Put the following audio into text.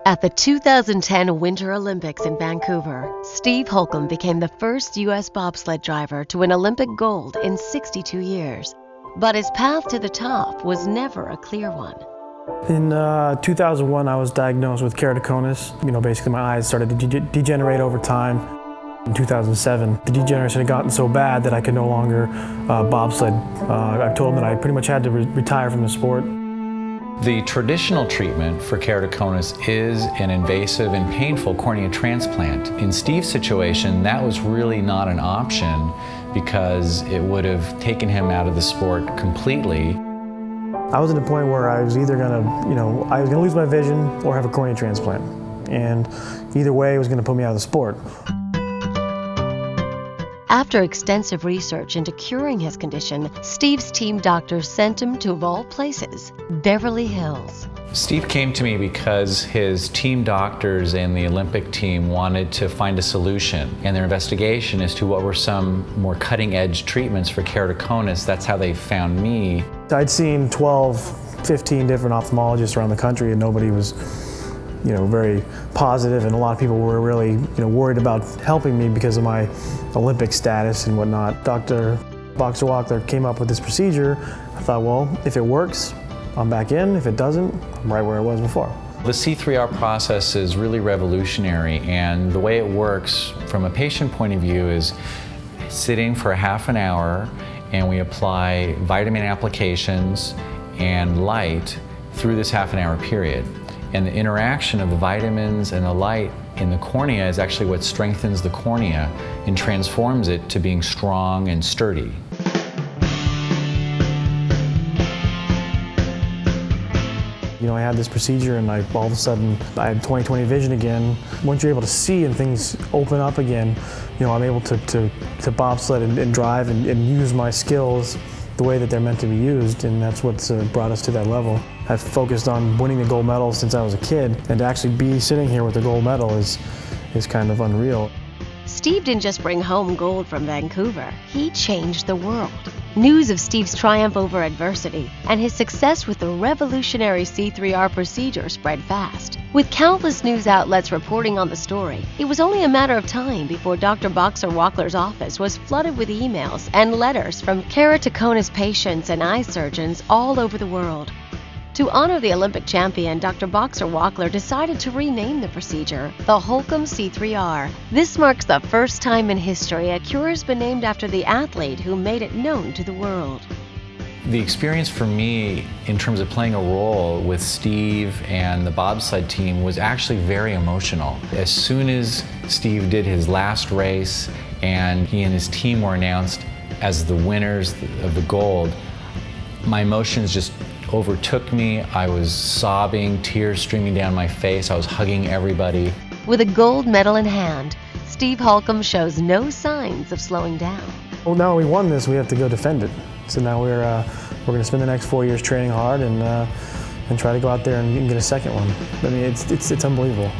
At the 2010 Winter Olympics in Vancouver, Steve Holcomb became the first U.S. bobsled driver to win Olympic gold in 62 years. But his path to the top was never a clear one. In 2001, I was diagnosed with keratoconus. Basically my eyes started to degenerate over time. In 2007, the degeneration had gotten so bad that I could no longer bobsled. I told them that I pretty much had to retire from the sport. The traditional treatment for keratoconus is an invasive and painful cornea transplant. In Steve's situation, that was really not an option because it would have taken him out of the sport completely. I was at a point where I was either gonna, I was gonna lose my vision or have a cornea transplant. And either way, it was gonna put me out of the sport. After extensive research into curing his condition, Steve's team doctors sent him to, of all places, Beverly Hills. Steve came to me because his team doctors and the Olympic team wanted to find a solution, and their investigation as to what were some more cutting-edge treatments for keratoconus. That's how they found me. I'd seen 12, 15 different ophthalmologists around the country, and nobody was very positive, and a lot of people were really worried about helping me because of my Olympic status and whatnot. Dr. Boxer Wachler came up with this procedure. I thought, well, if it works, I'm back in. If it doesn't, I'm right where I was before. The C3R process is really revolutionary, and the way it works from a patient point of view is sitting for a half an hour, and we apply vitamin applications and light through this half an hour period. And the interaction of the vitamins and the light in the cornea is actually what strengthens the cornea and transforms it to being strong and sturdy. I had this procedure and all of a sudden I had 20/20 vision again. Once you're able to see and things open up again, I'm able to bobsled and drive and use my skills the way that they're meant to be used, and that's what's brought us to that level. I've focused on winning the gold medal since I was a kid, and to actually be sitting here with the gold medal is kind of unreal. Steve didn't just bring home gold from Vancouver, he changed the world. News of Steve's triumph over adversity and his success with the revolutionary C3R procedure spread fast. With countless news outlets reporting on the story, it was only a matter of time before Dr. Boxer Wachler's office was flooded with emails and letters from keratoconus patients and eye surgeons all over the world. To honor the Olympic champion, Dr. Boxer Wachler decided to rename the procedure the Holcomb C3R. This marks the first time in history a cure has been named after the athlete who made it known to the world. The experience for me in terms of playing a role with Steve and the bobsled team was actually very emotional. As soon as Steve did his last race and he and his team were announced as the winners of the gold, my emotions just overtook me. I was sobbing, tears streaming down my face. I was hugging everybody. With a gold medal in hand, Steve Holcomb shows no signs of slowing down. Well, now we won this, we have to go defend it. So now we're going to spend the next 4 years training hard and try to go out there and get a second one. I mean, it's unbelievable.